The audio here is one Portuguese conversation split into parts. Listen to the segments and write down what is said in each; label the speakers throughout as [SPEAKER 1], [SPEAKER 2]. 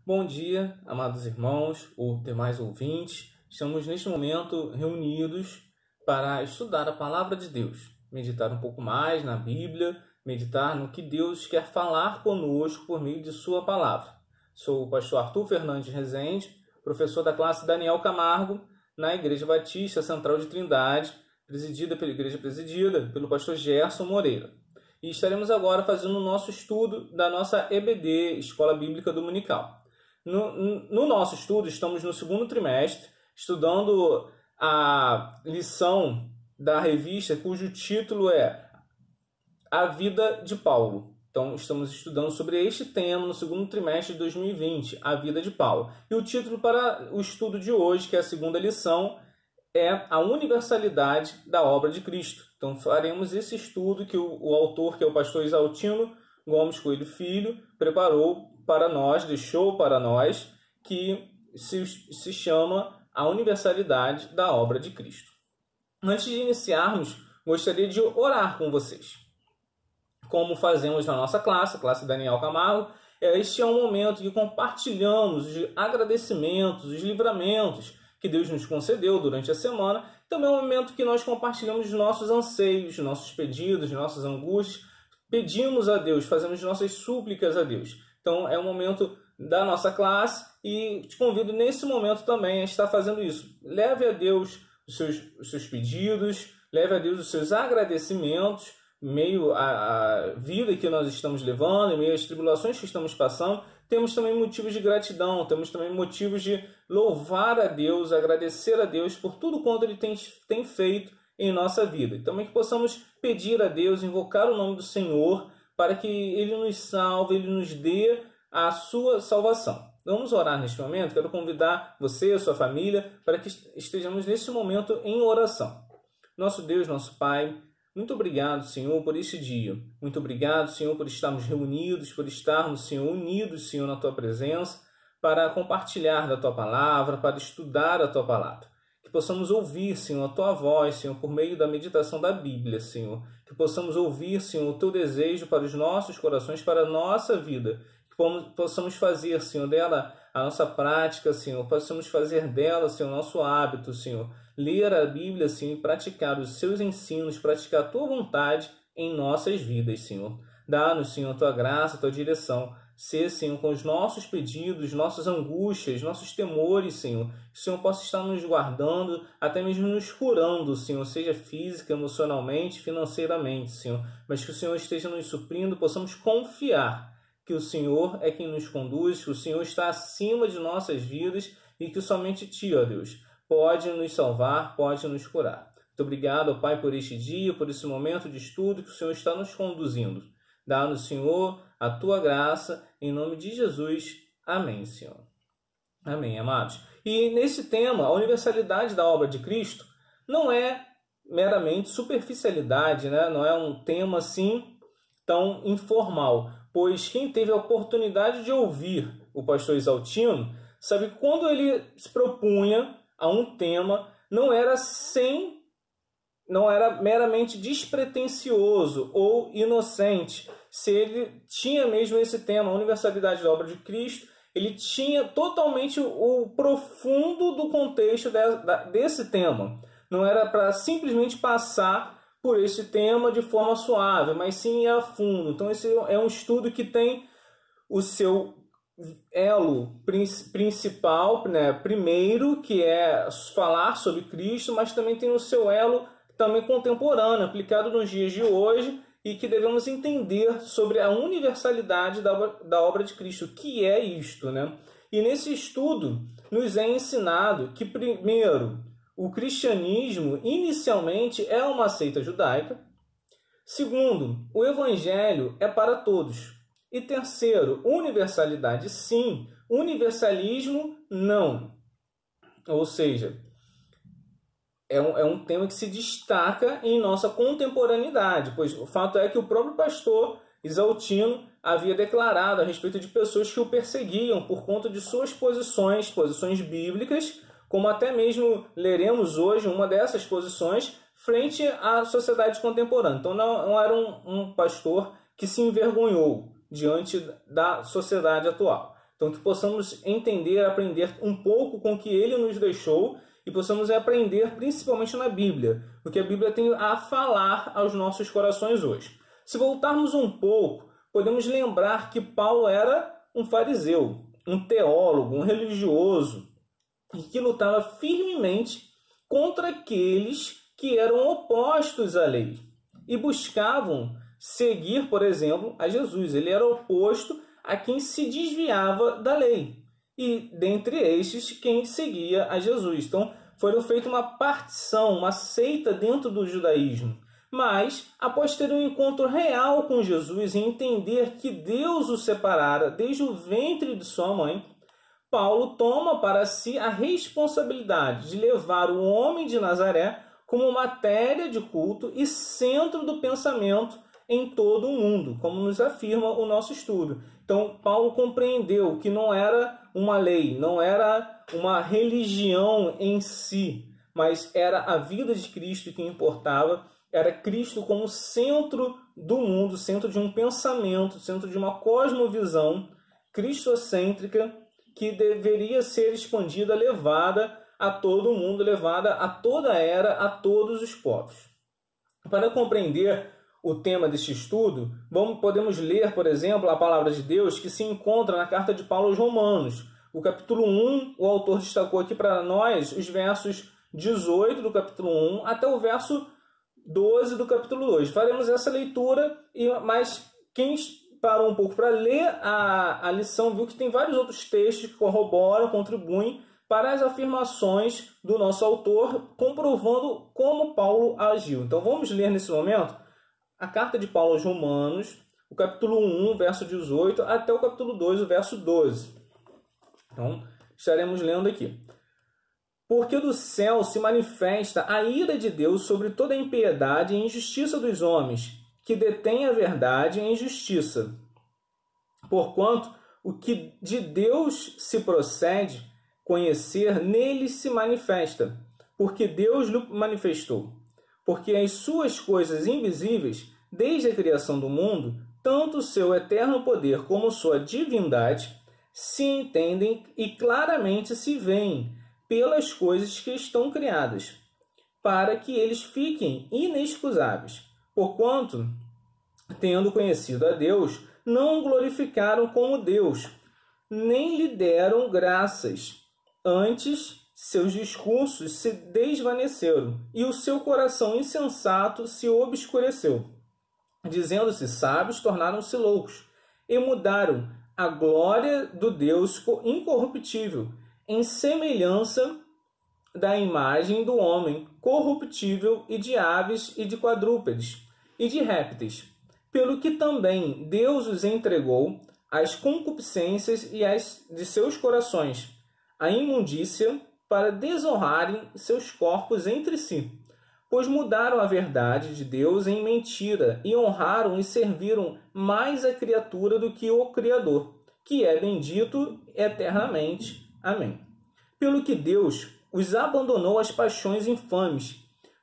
[SPEAKER 1] Bom dia, amados irmãos ou demais ouvintes. Estamos neste momento reunidos para estudar a Palavra de Deus, meditar um pouco mais na Bíblia, meditar no que Deus quer falar conosco por meio de Sua Palavra. Sou o pastor Arthur Fernandes Rezende, professor da classe Daniel Camargo, na Igreja Batista Central de Trindade, presidida pelo pastor Gerson Moreira. E estaremos agora fazendo o nosso estudo da nossa EBD, Escola Bíblica Dominical. No nosso estudo, estamos no segundo trimestre, estudando a lição da revista cujo título é A Vida de Paulo. Então, estamos estudando sobre este tema no segundo trimestre de 2020, A Vida de Paulo. E o título para o estudo de hoje, que é a segunda lição, é a universalidade da obra de Cristo. Então, faremos esse estudo que o autor, que é o pastor Isaltino Gomes Coelho Filho, preparou para nós, deixou para nós, que se chama A Universalidade da Obra de Cristo. Antes de iniciarmos, gostaria de orar com vocês. Como fazemos na nossa classe Daniel Camargo, este é um momento que compartilhamos os agradecimentos, os livramentos que Deus nos concedeu durante a semana. Também é um momento que nós compartilhamos os nossos anseios, nossos pedidos, nossas angústias. Pedimos a Deus, fazemos nossas súplicas a Deus. Então, é um momento da nossa classe e te convido nesse momento também a estar fazendo isso. Leve a Deus os seus pedidos, leve a Deus os seus agradecimentos, em meio à vida que nós estamos levando, em meio às tribulações que estamos passando. Temos também motivos de gratidão, temos também motivos de louvar a Deus, agradecer a Deus por tudo quanto Ele tem feito em nossa vida. E também que possamos pedir a Deus, invocar o nome do Senhor, para que Ele nos salve, Ele nos dê a sua salvação. Vamos orar neste momento. Quero convidar você, a sua família, para que estejamos neste momento em oração. Nosso Deus, nosso Pai, muito obrigado, Senhor, por este dia. Muito obrigado, Senhor, por estarmos reunidos, por estarmos, Senhor, unidos, Senhor, na Tua presença, para compartilhar da Tua palavra, para estudar a Tua palavra. Que possamos ouvir, Senhor, a Tua voz, Senhor, por meio da meditação da Bíblia, Senhor. Que possamos ouvir, Senhor, o Teu desejo para os nossos corações, para a nossa vida. Que possamos fazer, Senhor, dela a nossa prática, Senhor. Possamos fazer dela, Senhor, o nosso hábito, Senhor. Ler a Bíblia, Senhor, e praticar os Seus ensinos, praticar a Tua vontade em nossas vidas, Senhor. Dá-nos, Senhor, a Tua graça, a Tua direção. Ser, Senhor, com os nossos pedidos, nossas angústias, nossos temores, Senhor. Que o Senhor possa estar nos guardando, até mesmo nos curando, Senhor, seja física, emocionalmente, financeiramente, Senhor. Mas que o Senhor esteja nos suprindo, possamos confiar que o Senhor é quem nos conduz, que o Senhor está acima de nossas vidas e que somente Ti, ó Deus, pode nos salvar, pode nos curar. Muito obrigado, ó Pai, por este dia, por esse momento de estudo que o Senhor está nos conduzindo. Dá-nos, Senhor, a Tua graça, em nome de Jesus. Amém, Senhor. Amém, amados. E nesse tema, a universalidade da obra de Cristo não é meramente superficialidade, né? Não é um tema assim tão informal, pois quem teve a oportunidade de ouvir o pastor Isaltino sabe que quando ele se propunha a um tema, não era meramente despretensioso ou inocente. Se ele tinha mesmo esse tema, a universalidade da obra de Cristo, ele tinha totalmente o profundo do contexto desse tema. Não era para simplesmente passar por esse tema de forma suave, mas sim a fundo. Então esse é um estudo que tem o seu elo principal, né, primeiro, que é falar sobre Cristo, mas também tem o seu elo também contemporâneo, aplicado nos dias de hoje, e que devemos entender sobre a universalidade da obra de Cristo. O que é isto, né? E nesse estudo nos é ensinado que, primeiro, o cristianismo inicialmente é uma seita judaica. Segundo, o evangelho é para todos. E terceiro, universalidade sim, universalismo não. Ou seja, é um tema que se destaca em nossa contemporaneidade, pois o fato é que o próprio pastor Isaltino havia declarado a respeito de pessoas que o perseguiam por conta de suas posições bíblicas, como até mesmo leremos hoje uma dessas posições frente à sociedade contemporânea. Então não era um pastor que se envergonhou diante da sociedade atual. Então, que possamos entender, aprender um pouco com o que ele nos deixou e possamos aprender principalmente na Bíblia, o que a Bíblia tem a falar aos nossos corações hoje. Se voltarmos um pouco, podemos lembrar que Paulo era um fariseu, um teólogo, um religioso, e que lutava firmemente contra aqueles que eram opostos à lei e buscavam seguir, por exemplo, a Jesus. Ele era oposto a quem se desviava da lei, e dentre estes, quem seguia a Jesus. Então, foi feita uma partição, uma seita dentro do judaísmo. Mas, após ter um encontro real com Jesus e entender que Deus o separara desde o ventre de sua mãe, Paulo toma para si a responsabilidade de levar o homem de Nazaré como matéria de culto e centro do pensamento em todo o mundo, como nos afirma o nosso estudo. Então, Paulo compreendeu que não era uma lei, não era uma religião em si, mas era a vida de Cristo que importava, era Cristo como centro do mundo, centro de um pensamento, centro de uma cosmovisão cristocêntrica que deveria ser expandida, levada a todo o mundo, levada a toda a era, a todos os povos. Para compreender o tema deste estudo, podemos ler, por exemplo, a palavra de Deus que se encontra na carta de Paulo aos Romanos. O capítulo 1, o autor destacou aqui para nós os versos 18 do capítulo 1 até o verso 12 do capítulo 2. Faremos essa leitura, mas quem parou um pouco para ler a lição viu que tem vários outros textos que corroboram, contribuem para as afirmações do nosso autor, comprovando como Paulo agiu. Então vamos ler nesse momento a carta de Paulo aos Romanos, o capítulo 1, verso 18, até o capítulo 2, o verso 12. Então, estaremos lendo aqui. Porque do céu se manifesta a ira de Deus sobre toda a impiedade e injustiça dos homens, que detêm a verdade em justiça. Porquanto o que de Deus se procede conhecer, nele se manifesta, porque Deus lhe manifestou. Porque as suas coisas invisíveis, desde a criação do mundo, tanto o seu eterno poder como sua divindade, se entendem e claramente se veem pelas coisas que estão criadas, para que eles fiquem inexcusáveis. Porquanto, tendo conhecido a Deus, não o glorificaram como Deus, nem lhe deram graças. Antes, seus discursos se desvaneceram, e o seu coração insensato se obscureceu. Dizendo-se sábios, tornaram-se loucos, e mudaram a glória do Deus incorruptível, em semelhança da imagem do homem corruptível, e de aves, e de quadrúpedes, e de répteis, pelo que também Deus os entregou às concupiscências e às de seus corações, a imundícia, para desonrarem seus corpos entre si, pois mudaram a verdade de Deus em mentira e honraram e serviram mais a criatura do que o Criador, que é bendito eternamente. Amém. Pelo que Deus os abandonou às paixões infames,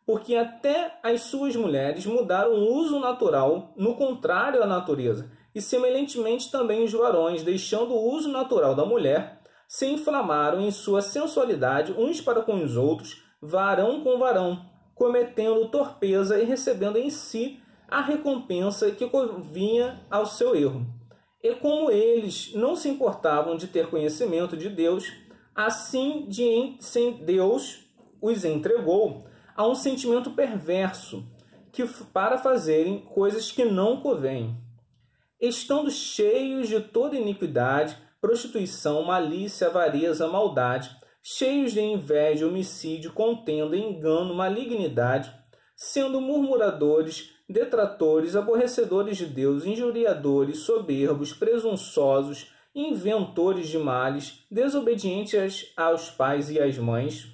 [SPEAKER 1] porque até as suas mulheres mudaram o uso natural no contrário à natureza, e semelhantemente também os varões, deixando o uso natural da mulher, se inflamaram em sua sensualidade uns para com os outros, varão com varão, cometendo torpeza e recebendo em si a recompensa que convinha ao seu erro. E como eles não se importavam de ter conhecimento de Deus, assim Deus os entregou a um sentimento perverso, que para fazerem coisas que não convêm. Estando cheios de toda iniquidade, prostituição, malícia, avareza, maldade, cheios de inveja, homicídio, contenda, engano, malignidade, sendo murmuradores, detratores, aborrecedores de Deus, injuriadores, soberbos, presunçosos, inventores de males, desobedientes aos pais e às mães,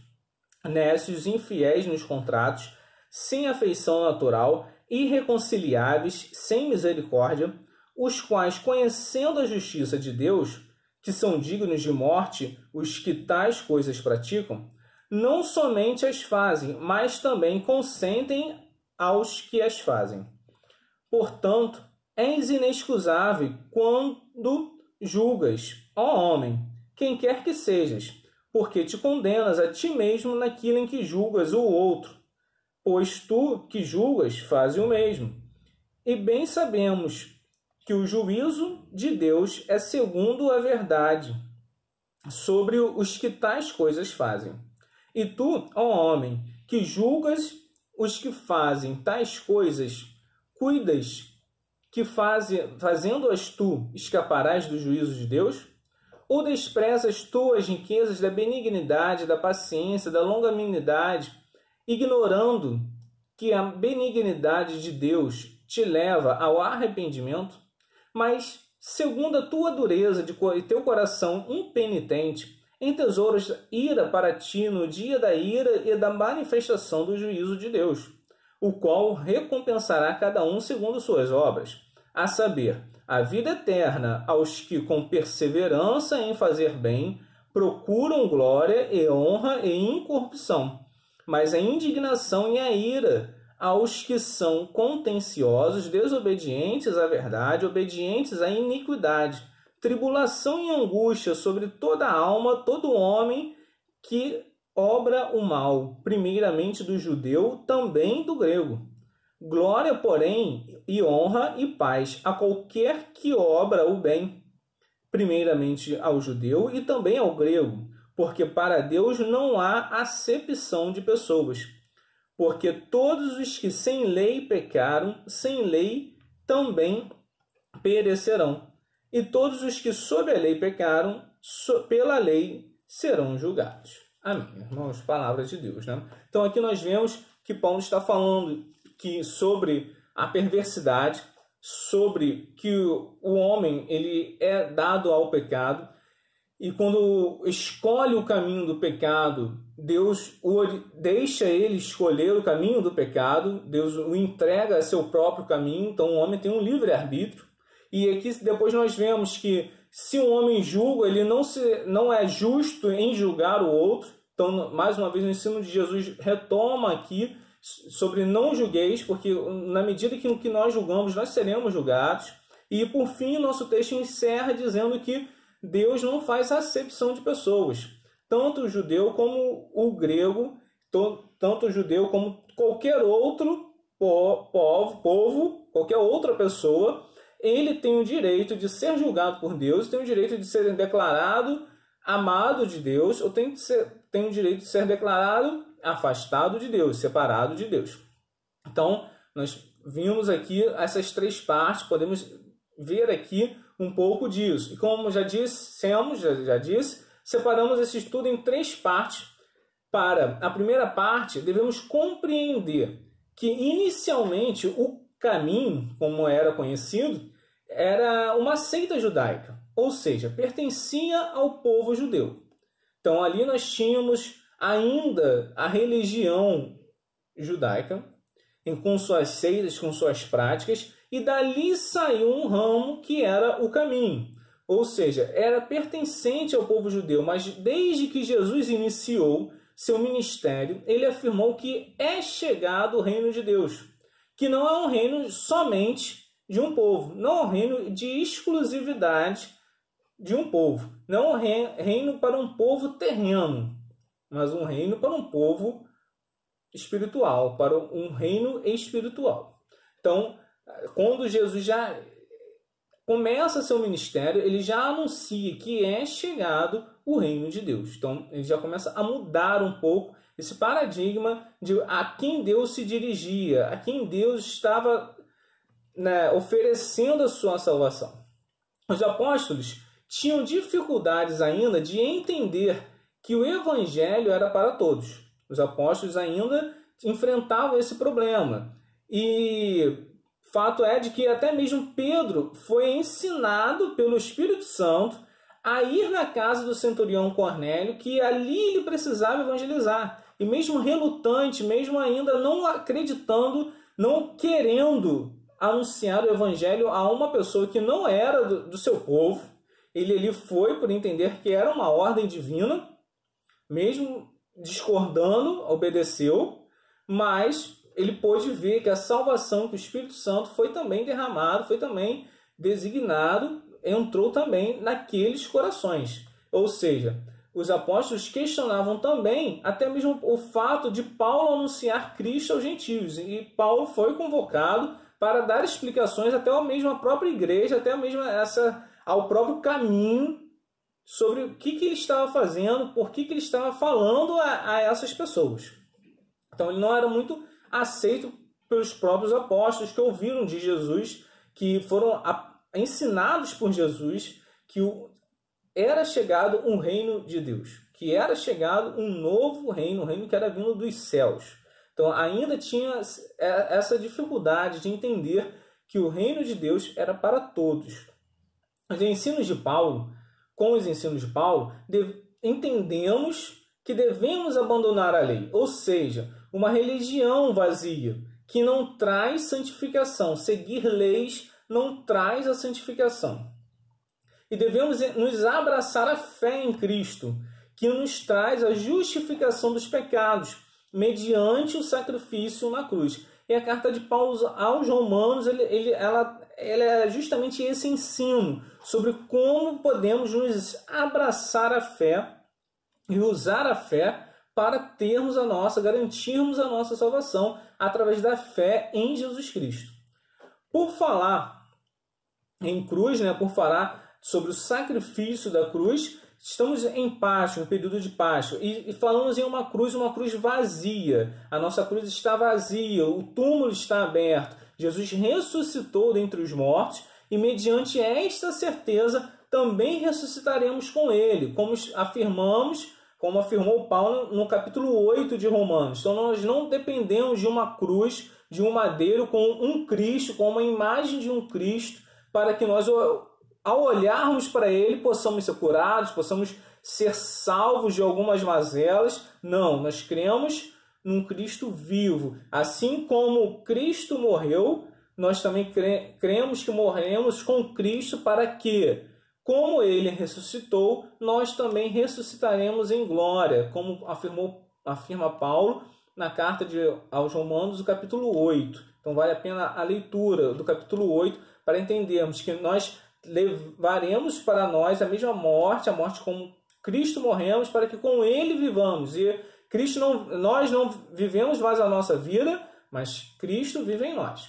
[SPEAKER 1] nécios, infiéis nos contratos, sem afeição natural, irreconciliáveis, sem misericórdia, os quais, conhecendo a justiça de Deus, que são dignos de morte os que tais coisas praticam, não somente as fazem, mas também consentem aos que as fazem. Portanto, és inexcusável quando julgas, ó homem, quem quer que sejas, porque te condenas a ti mesmo naquilo em que julgas o outro, pois tu que julgas fazes o mesmo. E bem sabemos que o juízo de Deus é segundo a verdade sobre os que tais coisas fazem. E tu, ó homem, que julgas os que fazem tais coisas, cuidas que fazendo-as tu escaparás do juízo de Deus? Ou desprezas tu as riquezas da benignidade, da paciência, da longanimidade, ignorando que a benignidade de Deus te leva ao arrependimento? Mas, segundo a tua dureza e teu coração impenitente, entesouras ira para ti no dia da ira e da manifestação do juízo de Deus, o qual recompensará cada um segundo suas obras, a saber, a vida eterna aos que com perseverança em fazer bem procuram glória e honra e incorrupção, mas a indignação e a ira aos que são contenciosos, desobedientes à verdade, obedientes à iniquidade, tribulação e angústia sobre toda a alma, todo homem que obra o mal, primeiramente do judeu, também do grego. Glória, porém, e honra e paz a qualquer que obra o bem, primeiramente ao judeu e também ao grego, porque para Deus não há acepção de pessoas. Porque todos os que sem lei pecaram, sem lei também perecerão. E todos os que sob a lei pecaram, pela lei serão julgados. Amém, irmãos, palavra de Deus, né? Então aqui nós vemos que Paulo está falando sobre a perversidade, sobre que o homem ele é dado ao pecado, e quando escolhe o caminho do pecado, Deus deixa ele escolher o caminho do pecado, Deus o entrega a seu próprio caminho, então o homem tem um livre-arbítrio. E aqui depois nós vemos que se um homem julga, ele não é justo em julgar o outro. Então, mais uma vez, o ensino de Jesus retoma aqui sobre não julgueis, porque na medida que nós julgamos, nós seremos julgados. E, por fim, o nosso texto encerra dizendo que Deus não faz acepção de pessoas. Tanto o judeu como o grego, tanto o judeu como qualquer outro povo, qualquer outra pessoa, ele tem o direito de ser julgado por Deus, tem o direito de ser declarado amado de Deus, ou tem o direito de ser declarado afastado de Deus, separado de Deus. Então, nós vimos aqui essas três partes, podemos ver aqui um pouco disso. E como já disse, separamos esse estudo em três partes. Para a primeira parte, devemos compreender que inicialmente o caminho, como era conhecido, era uma seita judaica, ou seja, pertencia ao povo judeu. Então ali nós tínhamos ainda a religião judaica, com suas seitas, com suas práticas, e dali saiu um ramo que era o caminho. Ou seja, era pertencente ao povo judeu, mas desde que Jesus iniciou seu ministério, ele afirmou que é chegado o reino de Deus, que não é um reino somente de um povo, não é um reino de exclusividade de um povo, não é um reino para um povo terreno, mas um reino para um povo espiritual, para um reino espiritual. Então, quando Jesus já começa seu ministério, ele já anuncia que é chegado o reino de Deus. Então, ele já começa a mudar um pouco esse paradigma de a quem Deus se dirigia, a quem Deus estava oferecendo a sua salvação. Os apóstolos tinham dificuldades ainda de entender que o evangelho era para todos. Os apóstolos ainda enfrentavam esse problema. E fato é de que até mesmo Pedro foi ensinado pelo Espírito Santo a ir na casa do centurião Cornélio, que ali ele precisava evangelizar. E mesmo relutante, mesmo ainda não acreditando, não querendo anunciar o evangelho a uma pessoa que não era do seu povo, ele foi por entender que era uma ordem divina, mesmo discordando, obedeceu, mas ele pôde ver que a salvação, que o Espírito Santo foi também derramado, foi também designado entrou também naqueles corações. Ou seja, os apóstolos questionavam também até mesmo o fato de Paulo anunciar Cristo aos gentios. E Paulo foi convocado para dar explicações até mesmo à própria igreja, até mesmo ao próprio caminho sobre o que ele estava fazendo, por que ele estava falando a essas pessoas. Então ele não era muito aceito pelos próprios apóstolos que ouviram de Jesus, que foram ensinados por Jesus que era chegado um reino de Deus, que era chegado um novo reino, um reino que era vindo dos céus. Então ainda tinha essa dificuldade de entender que o reino de Deus era para todos. Os ensinos de Paulo, com os ensinos de Paulo, entendemos que devemos abandonar a lei, ou seja, uma religião vazia, que não traz santificação. Seguir leis não traz a santificação. E devemos nos abraçar a fé em Cristo, que nos traz a justificação dos pecados, mediante o sacrifício na cruz. E a carta de Paulo aos Romanos, ela é justamente esse ensino sobre como podemos nos abraçar a fé e usar a fé para garantirmos a nossa salvação através da fé em Jesus Cristo. Por falar em cruz, por falar sobre o sacrifício da cruz, estamos em Páscoa, no período de Páscoa, e falamos em uma cruz vazia. A nossa cruz está vazia, o túmulo está aberto. Jesus ressuscitou dentre os mortos e, mediante esta certeza, também ressuscitaremos com ele, como afirmou Paulo no capítulo 8 de Romanos. Então nós não dependemos de uma cruz, de um madeiro com um Cristo, com uma imagem de um Cristo, para que nós, ao olharmos para ele, possamos ser curados, possamos ser salvos de algumas mazelas. Não, nós cremos num Cristo vivo. Assim como Cristo morreu, nós também cremos que morremos com Cristo para que, como ele ressuscitou, nós também ressuscitaremos em glória, como afirma Paulo na carta aos Romanos, do capítulo 8. Então vale a pena a leitura do capítulo 8 para entendermos que nós levaremos para nós a mesma morte, a morte como Cristo morremos, para que com ele vivamos. E nós não vivemos mais a nossa vida, mas Cristo vive em nós.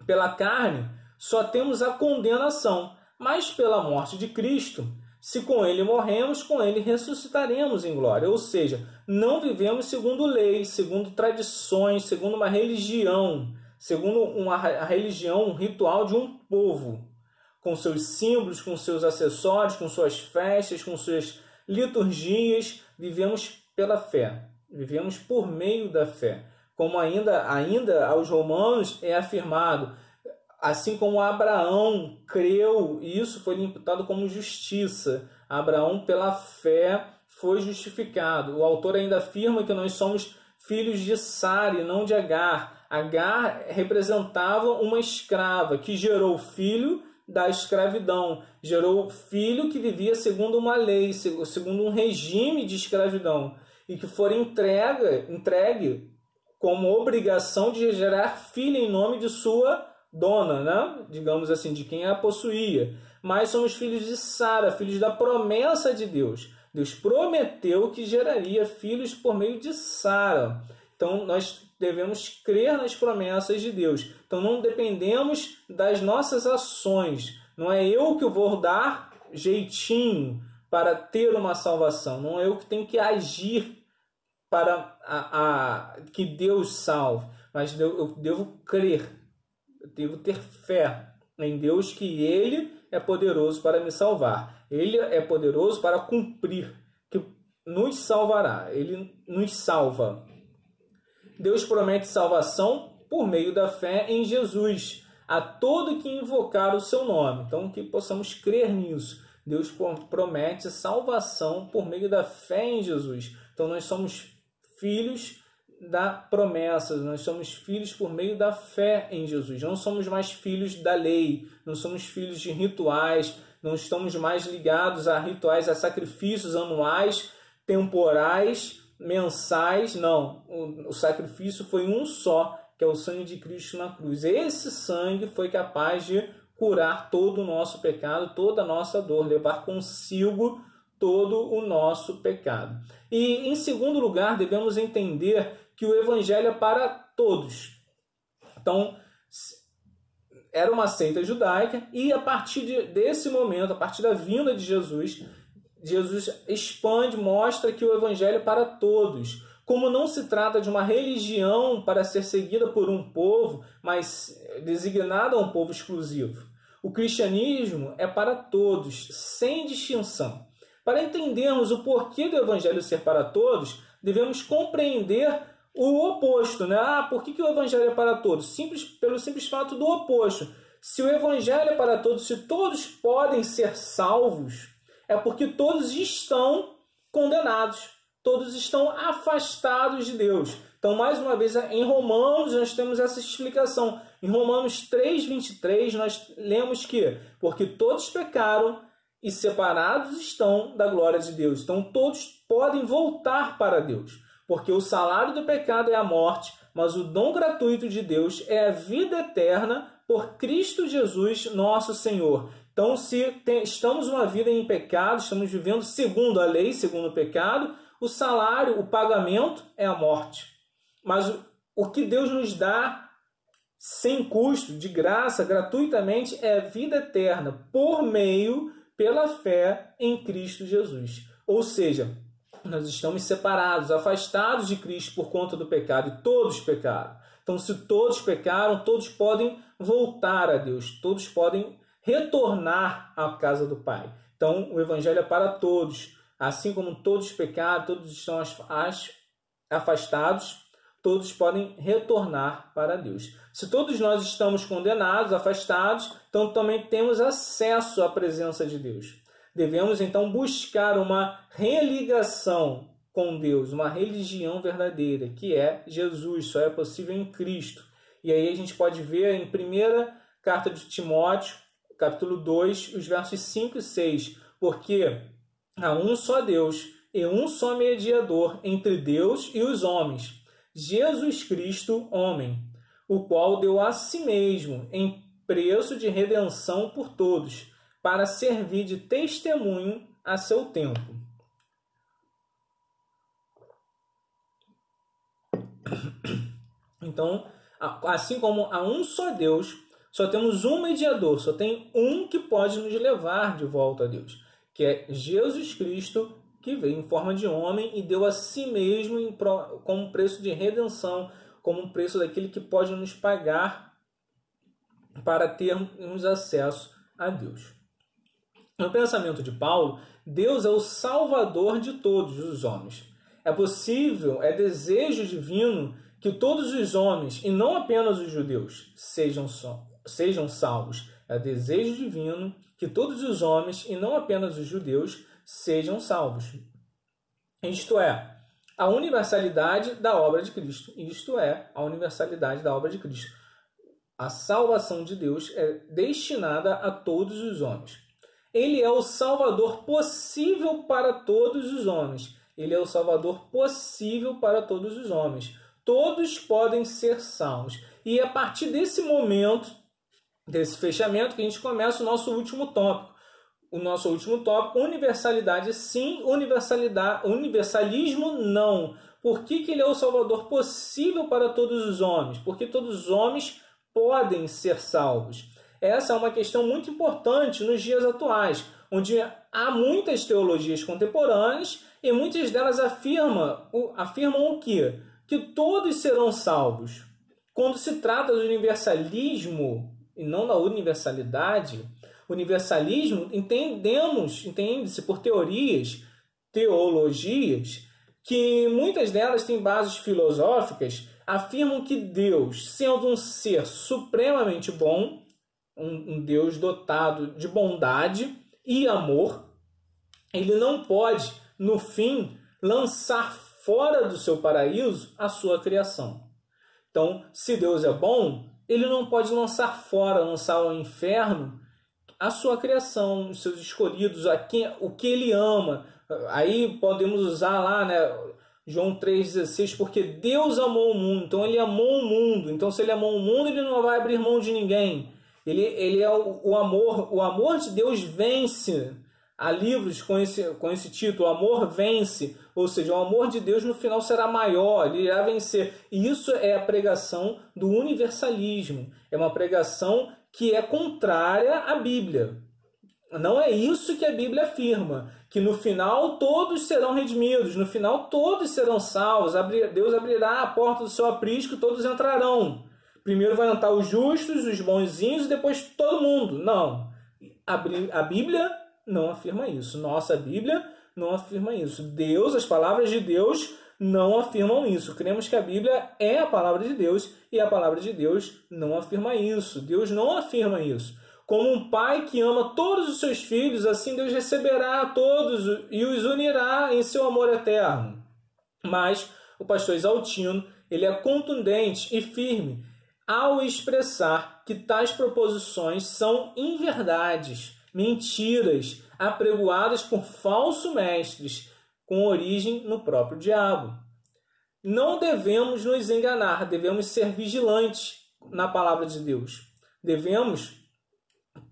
[SPEAKER 1] Pela carne, só temos a condenação, mas pela morte de Cristo, se com ele morremos, com ele ressuscitaremos em glória. Ou seja, não vivemos segundo leis, segundo tradições, segundo uma religião, segundo a religião, um ritual de um povo, com seus símbolos, com seus acessórios, com suas festas, com suas liturgias. Vivemos pela fé, vivemos por meio da fé. Como ainda aos Romanos é afirmado, assim como Abraão creu, isso foi imputado como justiça. Abraão, pela fé, foi justificado. O autor ainda afirma que nós somos filhos de Sara e não de Agar. Agar representava uma escrava que gerou filho da escravidão, gerou filho que vivia segundo uma lei, segundo um regime de escravidão, e que foi entregue como obrigação de gerar filho em nome de sua dona, digamos assim, de quem a possuía. Mas somos filhos de Sara, filhos da promessa de Deus. Deus prometeu que geraria filhos por meio de Sara. Então nós devemos crer nas promessas de Deus. Então não dependemos das nossas ações. Não é eu que vou dar jeitinho para ter uma salvação. Não é eu que tenho que agir para que Deus salve. Mas eu devo crer. Eu devo ter fé em Deus, que Ele é poderoso para me salvar. Ele é poderoso para cumprir, que nos salvará. Ele nos salva. Deus promete salvação por meio da fé em Jesus a todo que invocar o seu nome. Então, que possamos crer nisso. Deus promete salvação por meio da fé em Jesus. Então, nós somos filhos da promessa, nós somos filhos por meio da fé em Jesus. Não somos mais filhos da lei, não somos filhos de rituais, não estamos mais ligados a rituais, a sacrifícios anuais, temporais, mensais. Não, o sacrifício foi um só, que é o sangue de Cristo na cruz. Esse sangue foi capaz de curar todo o nosso pecado, toda a nossa dor, levar consigo todo o nosso pecado. E, em segundo lugar, devemos entender que o Evangelho é para todos. Então, era uma seita judaica e, a partir desse momento, a partir da vinda de Jesus, Jesus expande, mostra que o Evangelho é para todos. Como não se trata de uma religião para ser seguida por um povo, mas designada a um povo exclusivo. O cristianismo é para todos, sem distinção. Para entendermos o porquê do Evangelho ser para todos, devemos compreender o oposto, né? Por que o Evangelho é para todos? Pelo simples fato do oposto. Se o Evangelho é para todos, se todos podem ser salvos, é porque todos estão condenados, todos estão afastados de Deus. Então, mais uma vez, em Romanos, nós temos essa explicação. Em Romanos 3:23, nós lemos que, porque todos pecaram e separados estão da glória de Deus. Então, todos podem voltar para Deus. Porque o salário do pecado é a morte, mas o dom gratuito de Deus é a vida eterna por Cristo Jesus, nosso Senhor. Então, se estamos numa vida em pecado, estamos vivendo segundo a lei, segundo o pecado, o salário, o pagamento é a morte. Mas o que Deus nos dá sem custo, de graça, gratuitamente, é a vida eterna, pela fé em Cristo Jesus. Ou seja, nós estamos separados, afastados de Cristo por conta do pecado, e todos pecaram. Então, se todos pecaram, todos podem voltar a Deus, todos podem retornar à casa do Pai. Então, o Evangelho é para todos. Assim como todos pecaram, todos estão afastados, todos podem retornar para Deus. Se todos nós estamos condenados, afastados, então também temos acesso à presença de Deus. Devemos, então, buscar uma religação com Deus, uma religião verdadeira, que é Jesus, só é possível em Cristo. E aí a gente pode ver em 1ª carta de Timóteo, capítulo 2, os versos 5 e 6, porque há um só Deus e um só mediador entre Deus e os homens, Jesus Cristo, homem, o qual deu a si mesmo em preço de redenção por todos, para servir de testemunho a seu tempo. Então, assim como há um só Deus, só temos um mediador, só tem um que pode nos levar de volta a Deus, que é Jesus Cristo, que veio em forma de homem e deu a si mesmo como preço de redenção, como um preço daquele que pode nos pagar para termos acesso a Deus. No pensamento de Paulo, Deus é o Salvador de todos os homens. É possível, é desejo divino que todos os homens, e não apenas os judeus, sejam salvos. É desejo divino que todos os homens, e não apenas os judeus, sejam salvos. Isto é, a universalidade da obra de Cristo. Isto é, a universalidade da obra de Cristo. A salvação de Deus é destinada a todos os homens. Ele é o Salvador possível para todos os homens. Ele é o Salvador possível para todos os homens. Todos podem ser salvos. E é a partir desse momento, desse fechamento, que a gente começa o nosso último tópico. O nosso último tópico, universalidade sim, universalismo não. Por que ele é o Salvador possível para todos os homens? Porque todos os homens podem ser salvos. Essa é uma questão muito importante nos dias atuais, onde há muitas teologias contemporâneas e muitas delas afirmam o quê? Que todos serão salvos. Quando se trata do universalismo e não da universalidade, universalismo entende-se por teologias, que muitas delas têm bases filosóficas, afirmam que Deus, sendo um ser supremamente bom, um Deus dotado de bondade e amor, ele não pode, no fim, lançar fora do seu paraíso a sua criação. Então, se Deus é bom, ele não pode lançar fora, lançar ao inferno a sua criação, os seus escolhidos, o que ele ama. Aí podemos usar lá, né, João 3,16, porque Deus amou o mundo, então ele amou o mundo. Então, se ele amou o mundo, ele não vai abrir mão de ninguém. Ele é o amor. O amor de Deus vence. Há livros com esse título, o amor vence. Ou seja, o amor de Deus no final será maior, ele irá vencer. E isso é a pregação do universalismo. É uma pregação que é contrária à Bíblia. Não é isso que a Bíblia afirma, que no final todos serão redimidos, no final todos serão salvos, Deus abrirá a porta do seu aprisco e todos entrarão. Primeiro vai entrar os justos, os bonzinhos e depois todo mundo. Não, a Bíblia não afirma isso, nossa Bíblia não afirma isso. Deus, as palavras de Deus não afirmam isso. Cremos que a Bíblia é a palavra de Deus e a palavra de Deus não afirma isso. Deus não afirma isso. Como um pai que ama todos os seus filhos, assim Deus receberá a todos e os unirá em seu amor eterno. Mas o pastor Exaltino, ele é contundente e firme ao expressar que tais proposições são inverdades, mentiras, apregoadas por falsos mestres, com origem no próprio diabo. Não devemos nos enganar, devemos ser vigilantes na palavra de Deus. Devemos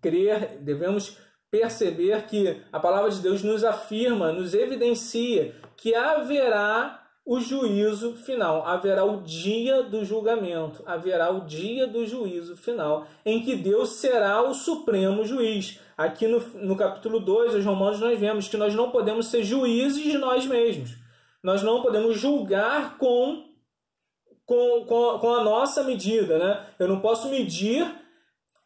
[SPEAKER 1] crer, devemos perceber que a palavra de Deus nos afirma, nos evidencia que haverá o juízo final, haverá o dia do julgamento, haverá o dia do juízo final, em que Deus será o supremo juiz. Aqui no capítulo 2 dos Romanos nós vemos que nós não podemos ser juízes de nós mesmos. Nós não podemos julgar com a nossa medida, né? Eu não posso medir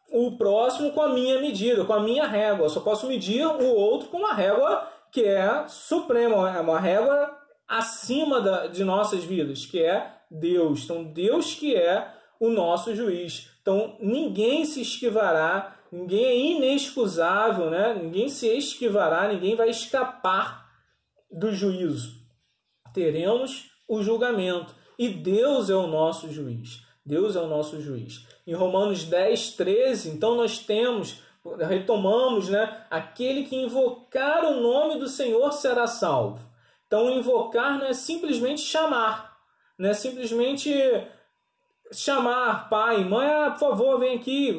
[SPEAKER 1] o próximo com a minha medida, com a minha régua. Eu só posso medir o outro com uma régua que é suprema, é uma régua acima de nossas vidas, que é Deus. Então, Deus que é o nosso juiz. Então, ninguém se esquivará, ninguém é inexcusável, né? Ninguém se esquivará, ninguém vai escapar do juízo. Teremos o julgamento e Deus é o nosso juiz. Deus é o nosso juiz. Em Romanos 10, 13, então nós retomamos, né? Aquele que invocar o nome do Senhor será salvo. Então, invocar não é simplesmente chamar, não é simplesmente chamar pai, mãe, por favor, vem aqui,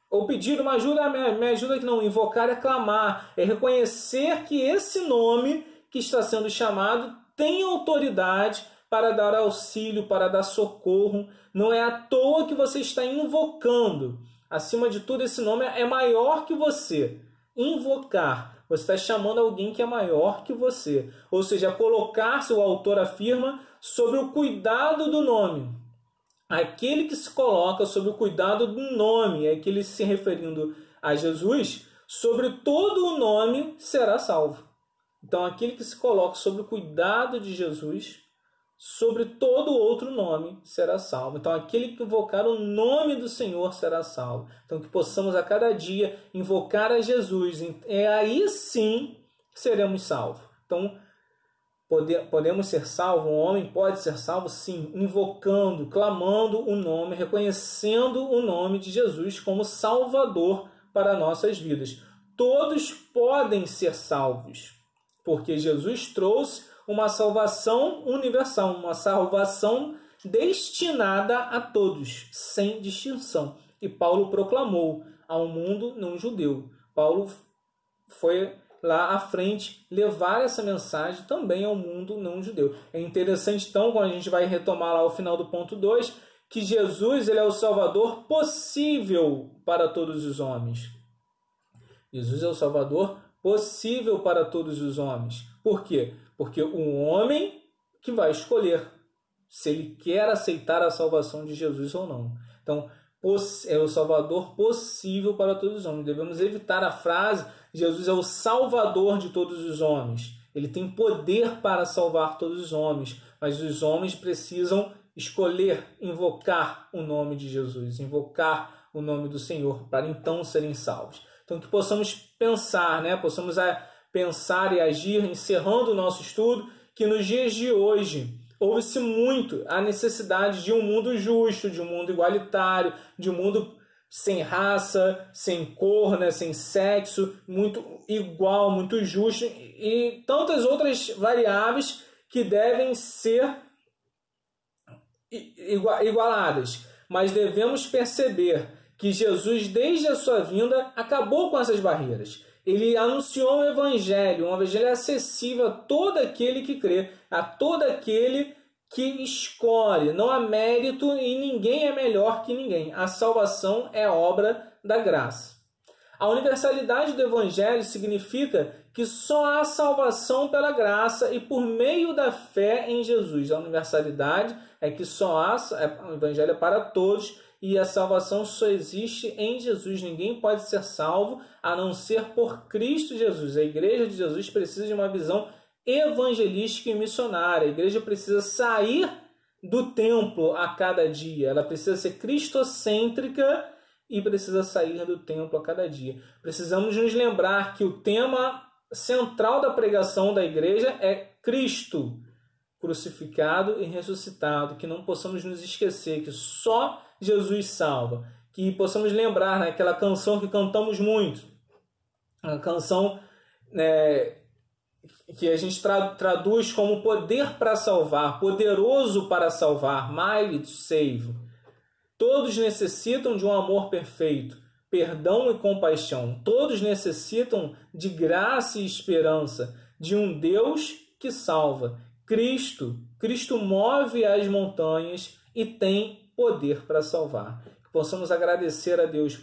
[SPEAKER 1] ou pedir uma ajuda, me ajuda aqui. Não, invocar é clamar, é reconhecer que esse nome que está sendo chamado tem autoridade para dar auxílio, para dar socorro. Não é à toa que você está invocando. Acima de tudo, esse nome é maior que você. Invocar. Você está chamando alguém que é maior que você. Ou seja, colocar-se, o autor afirma, sobre o cuidado do nome. Aquele que se coloca sobre o cuidado do nome, é aquele se referindo a Jesus, sobre todo o nome será salvo. Então, aquele que se coloca sobre o cuidado de Jesus, sobre todo outro nome será salvo. Então, aquele que invocar o nome do Senhor será salvo. Então, que possamos a cada dia invocar a Jesus. E aí sim seremos salvos. Então, podemos ser salvos, um homem pode ser salvo, sim, invocando, clamando o nome, reconhecendo o nome de Jesus como Salvador para nossas vidas. Todos podem ser salvos, porque Jesus trouxe uma salvação universal, uma salvação destinada a todos, sem distinção. E Paulo proclamou ao mundo não judeu. Paulo foi lá à frente levar essa mensagem também ao mundo não judeu. É interessante, então, quando a gente vai retomar lá o final do ponto 2, que Jesus ele é o Salvador possível para todos os homens. Jesus é o Salvador possível para todos os homens. Por quê? Porque o homem que vai escolher se ele quer aceitar a salvação de Jesus ou não. Então, é o Salvador possível para todos os homens. Devemos evitar a frase Jesus é o Salvador de todos os homens. Ele tem poder para salvar todos os homens, mas os homens precisam escolher, invocar o nome de Jesus, invocar o nome do Senhor, para então serem salvos. Então, que possamos pensar, né? Possamos pensar e agir, encerrando o nosso estudo, que nos dias de hoje houve-se muito a necessidade de um mundo justo, de um mundo igualitário, de um mundo sem raça, sem cor, né, sem sexo, muito igual, muito justo e tantas outras variáveis que devem ser igualadas. Mas devemos perceber que Jesus, desde a sua vinda, acabou com essas barreiras. Ele anunciou um evangelho acessível a todo aquele que crê, a todo aquele que escolhe. Não há mérito e ninguém é melhor que ninguém. A salvação é obra da graça. A universalidade do evangelho significa que só há salvação pela graça e por meio da fé em Jesus. A universalidade é que só há, o evangelho é para todos e a salvação só existe em Jesus. Ninguém pode ser salvo a não ser por Cristo Jesus. A igreja de Jesus precisa de uma visão evangelística e missionária. A igreja precisa sair do templo a cada dia. Ela precisa ser cristocêntrica e precisa sair do templo a cada dia. Precisamos nos lembrar que o tema central da pregação da igreja é Cristo crucificado e ressuscitado. Que não possamos nos esquecer que só Jesus salva. Que possamos lembrar naquela canção que cantamos muito. A canção que a gente traduz como poder para salvar, poderoso para salvar, mighty to save. Todos necessitam de um amor perfeito, perdão e compaixão. Todos necessitam de graça e esperança, de um Deus que salva. Cristo move as montanhas e tem poder para salvar. Que possamos agradecer a Deus